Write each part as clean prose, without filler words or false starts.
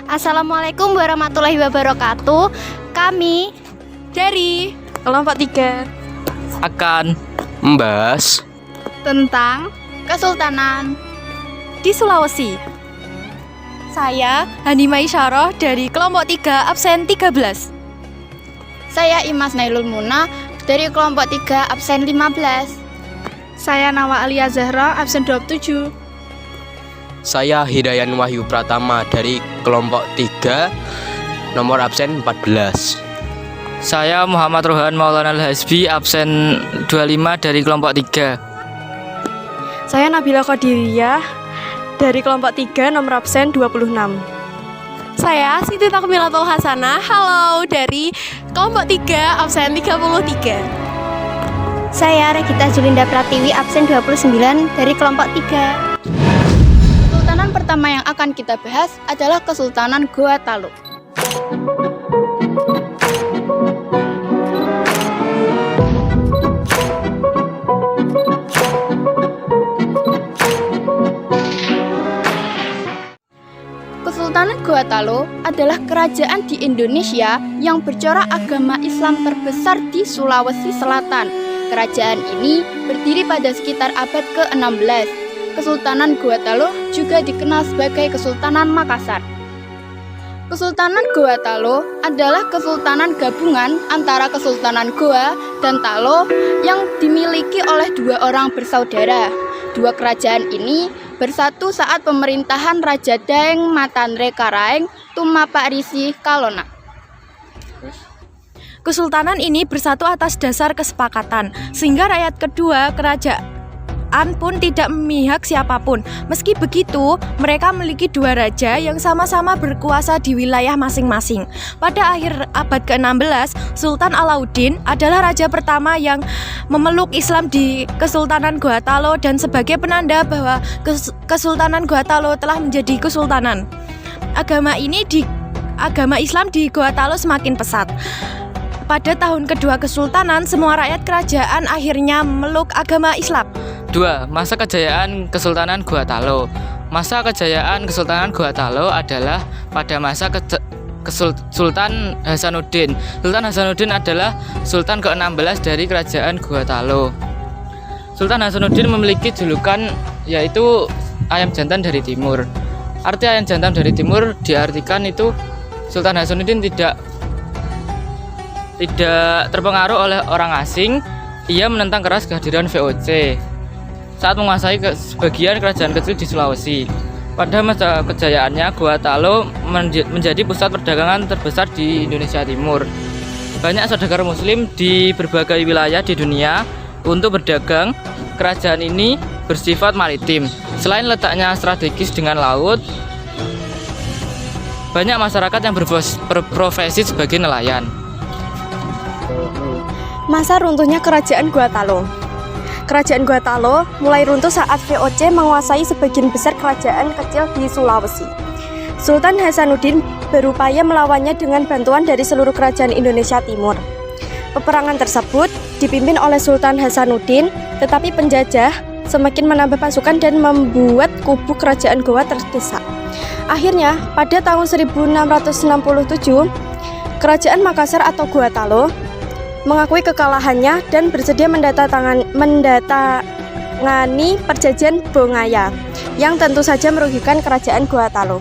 Assalamualaikum warahmatullahi wabarakatuh. Kami Dari kelompok 3 akan membahas tentang Kesultanan di Sulawesi. Saya Hanima Isyarah dari kelompok 3 absen 13. Saya Imas Nailul Muna dari kelompok 3 absen 15. Saya Nawa Alia Zahra absen 27. saya Hidayan Wahyu Pratama dari kelompok 3 nomor absen 14. Saya Muhammad Rohan Maulana Al-Hasbi absen 25 dari kelompok 3. Saya Nabila Qadiriyah dari kelompok 3 nomor absen 26. Saya Siti Takmilatul Hasanah, halo, dari kelompok 3 absen 33. Saya Regita Julinda Pratiwi absen 29 dari kelompok 3. Kesultanan pertama yang akan kita bahas adalah Kesultanan Goa Talo. Kesultanan Goa Talo adalah kerajaan di Indonesia yang bercorak agama Islam terbesar di Sulawesi Selatan. Kerajaan ini berdiri pada sekitar abad ke-16. Kesultanan Goa Talo juga dikenal sebagai Kesultanan Makassar. Kesultanan Goa Talo adalah kesultanan gabungan antara Kesultanan Goa dan Talo yang dimiliki oleh dua orang bersaudara. Dua kerajaan ini bersatu saat pemerintahan Raja Daeng Matanre Karaeng Tumapak-Risi Kalona. Kesultanan ini bersatu atas dasar kesepakatan, sehingga rakyat kedua kerajaan pun tidak memihak siapapun. Meski begitu, mereka memiliki dua raja yang sama-sama berkuasa di wilayah masing-masing. Pada akhir abad ke-16, Sultan Alauddin adalah raja pertama yang memeluk Islam di Kesultanan Goa Talo dan sebagai penanda bahwa Kesultanan Goa Talo telah menjadi kesultanan. Agama Islam di Goa Talo semakin pesat. Pada tahun kedua kesultanan, semua rakyat kerajaan akhirnya memeluk agama Islam. 2. Masa kejayaan Kesultanan Goa Talo. Masa kejayaan Kesultanan Goa Talo adalah pada masa Sultan Hasanuddin. Sultan Hasanuddin adalah Sultan ke-16 dari kerajaan Goa Talo. Sultan Hasanuddin memiliki julukan yaitu ayam jantan dari timur. Arti ayam jantan dari timur diartikan itu Sultan Hasanuddin tidak terpengaruh oleh orang asing. Ia menentang keras kehadiran VOC saat menguasai sebagian kerajaan kecil di Sulawesi. Pada masa kejayaannya, Goa Talo menjadi pusat perdagangan terbesar di Indonesia Timur. Banyak saudagar muslim di berbagai wilayah di dunia untuk berdagang. Kerajaan ini bersifat maritim. Selain letaknya strategis dengan laut, banyak masyarakat yang berprofesi sebagai nelayan. Masa runtuhnya Kerajaan Goa Talo. Kerajaan Goa Talo mulai runtuh saat VOC menguasai sebagian besar kerajaan kecil di Sulawesi. Sultan Hasanuddin berupaya melawannya dengan bantuan dari seluruh kerajaan Indonesia Timur. Peperangan tersebut dipimpin oleh Sultan Hasanuddin, tetapi penjajah semakin menambah pasukan dan membuat kubu kerajaan Goa terdesak. Akhirnya, pada tahun 1667, Kerajaan Makassar atau Goa Talo mengakui kekalahannya dan bersedia mendatangani perjanjian Bongaya yang tentu saja merugikan kerajaan Goa Talo.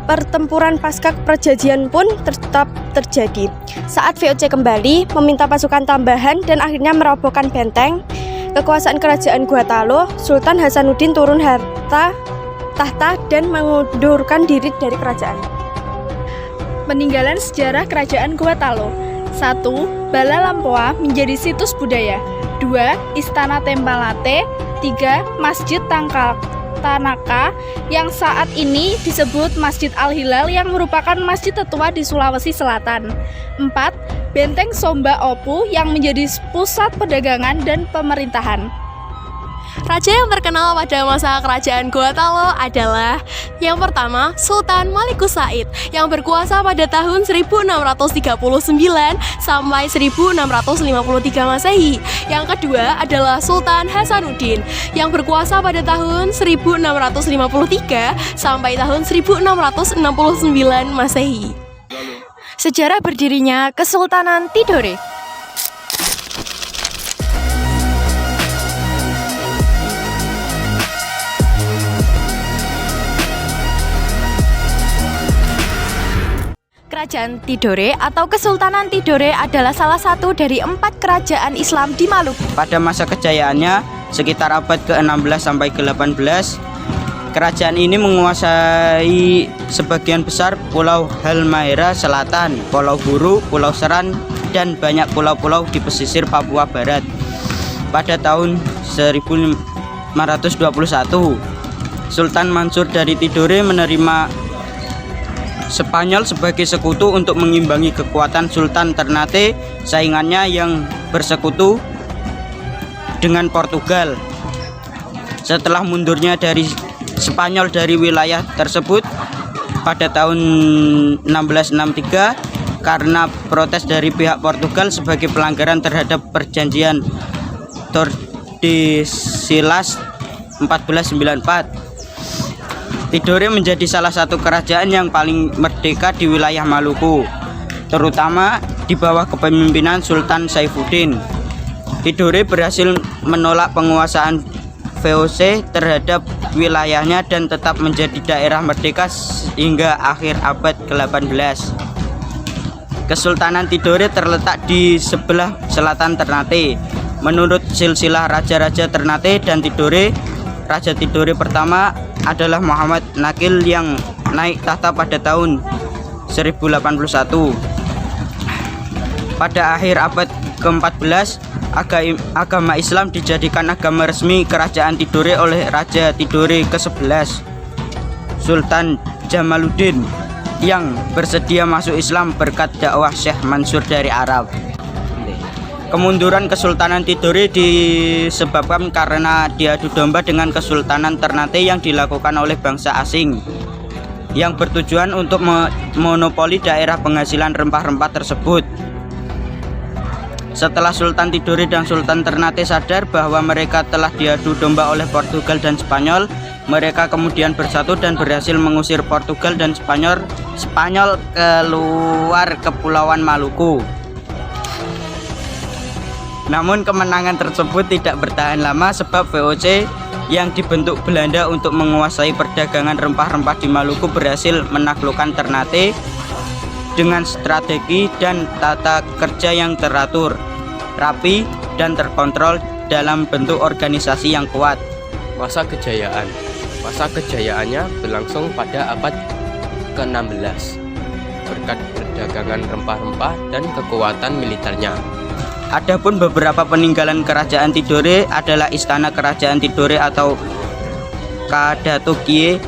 Pertempuran pasca perjanjian pun tetap terjadi. Saat VOC kembali meminta pasukan tambahan dan akhirnya merobohkan benteng kekuasaan kerajaan Goa Talo, Sultan Hasanuddin turun tahta dan mengundurkan diri dari kerajaan. Peninggalan sejarah Kerajaan Goa Talo. 1. Bala Lampoa menjadi situs budaya. 2. Istana Tempalate. 3. Masjid Tanaka yang saat ini disebut Masjid Al-Hilal yang merupakan masjid tertua di Sulawesi Selatan. 4. Benteng Somba Opu yang menjadi pusat perdagangan dan pemerintahan. Raja yang terkenal pada masa kerajaan Gorontalo adalah yang pertama Sultan Malikus Said yang berkuasa pada tahun 1639 sampai 1653 Masehi. Yang kedua adalah Sultan Hasanuddin yang berkuasa pada tahun 1653 sampai tahun 1669 Masehi. Sejarah berdirinya Kesultanan Tidore. Kerajaan Tidore atau Kesultanan Tidore adalah salah satu dari 4 kerajaan Islam di Maluku. Pada masa kejayaannya sekitar abad ke-16 sampai ke-18, kerajaan ini menguasai sebagian besar Pulau Halmahera Selatan, Pulau Buru, Pulau Seran, dan banyak pulau-pulau di pesisir Papua Barat. Pada tahun 1521, Sultan Mansur dari Tidore menerima Spanyol sebagai sekutu untuk mengimbangi kekuatan Sultan Ternate, saingannya yang bersekutu dengan Portugal. Setelah mundurnya dari Spanyol dari wilayah tersebut pada tahun 1663 karena protes dari pihak Portugal sebagai pelanggaran terhadap perjanjian Tordesillas 1494. Tidore menjadi salah satu kerajaan yang paling merdeka di wilayah Maluku, terutama di bawah kepemimpinan Sultan Saifuddin. Tidore berhasil menolak penguasaan VOC terhadap wilayahnya dan tetap menjadi daerah merdeka hingga akhir abad ke-18. Kesultanan Tidore terletak di sebelah selatan Ternate. Menurut silsilah raja-raja Ternate dan Tidore, Raja Tidore pertama adalah Muhammad Nakil yang naik tahta pada tahun 1081. Pada akhir abad ke-14, agama Islam dijadikan agama resmi kerajaan Tidore oleh Raja Tidore ke-11, Sultan Jamaluddin, yang bersedia masuk Islam berkat dakwah Syekh Mansur dari Arab. Kemunduran Kesultanan Tidore disebabkan karena diadu domba dengan Kesultanan Ternate yang dilakukan oleh bangsa asing yang bertujuan untuk memonopoli daerah penghasilan rempah-rempah tersebut. Setelah Sultan Tidore dan Sultan Ternate sadar bahwa mereka telah diadu domba oleh Portugal dan Spanyol, mereka kemudian bersatu dan berhasil mengusir Portugal dan Spanyol keluar Kepulauan Maluku. Namun kemenangan tersebut tidak bertahan lama sebab VOC yang dibentuk Belanda untuk menguasai perdagangan rempah-rempah di Maluku berhasil menaklukkan Ternate dengan strategi dan tata kerja yang teratur, rapi, dan terkontrol dalam bentuk organisasi yang kuat. Masa kejayaannya berlangsung pada abad ke-16 berkat perdagangan rempah-rempah dan kekuatan militernya. Adapun beberapa peninggalan kerajaan Tidore adalah Istana Kerajaan Tidore atau Kadatokie,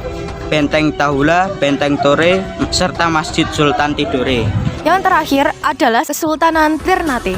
Benteng Tahula, Benteng Tore, serta Masjid Sultan Tidore. Yang terakhir adalah Kesultanan Ternate.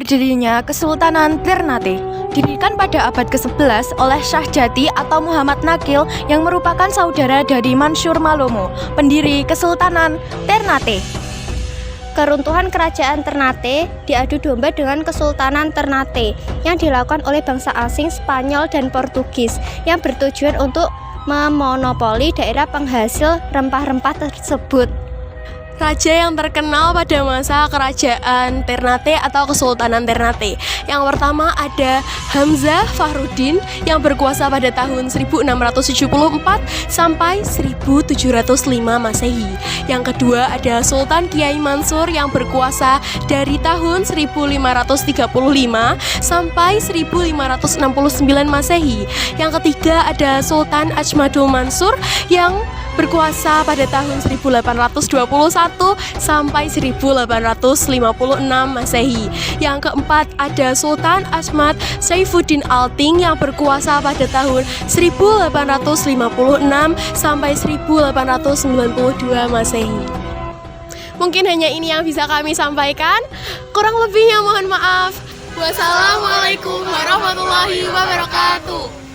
Berdirinya Kesultanan Ternate didirikan pada abad ke-11 oleh Syah Jati atau Muhammad Nakil yang merupakan saudara dari Mansur Malomo, pendiri Kesultanan Ternate. Keruntuhan kerajaan Ternate diadu domba dengan Kesultanan Ternate yang dilakukan oleh bangsa asing Spanyol dan Portugis yang bertujuan untuk memonopoli daerah penghasil rempah-rempah tersebut. Raja yang terkenal pada masa kerajaan Ternate atau Kesultanan Ternate. Yang pertama ada Hamzah Fahrudin yang berkuasa pada tahun 1674 sampai 1705 Masehi. Yang kedua ada Sultan Kiai Mansur yang berkuasa dari tahun 1535 sampai 1569 Masehi. Yang ketiga ada Sultan Ajmadul Mansur yang berkuasa pada tahun 1821 sampai 1856 Masehi. Yang keempat ada Sultan Ahmad Saifuddin Alting yang berkuasa pada tahun 1856 sampai 1892 Masehi. Mungkin hanya ini yang bisa kami sampaikan. Kurang lebihnya mohon maaf. Wassalamualaikum warahmatullahi wabarakatuh.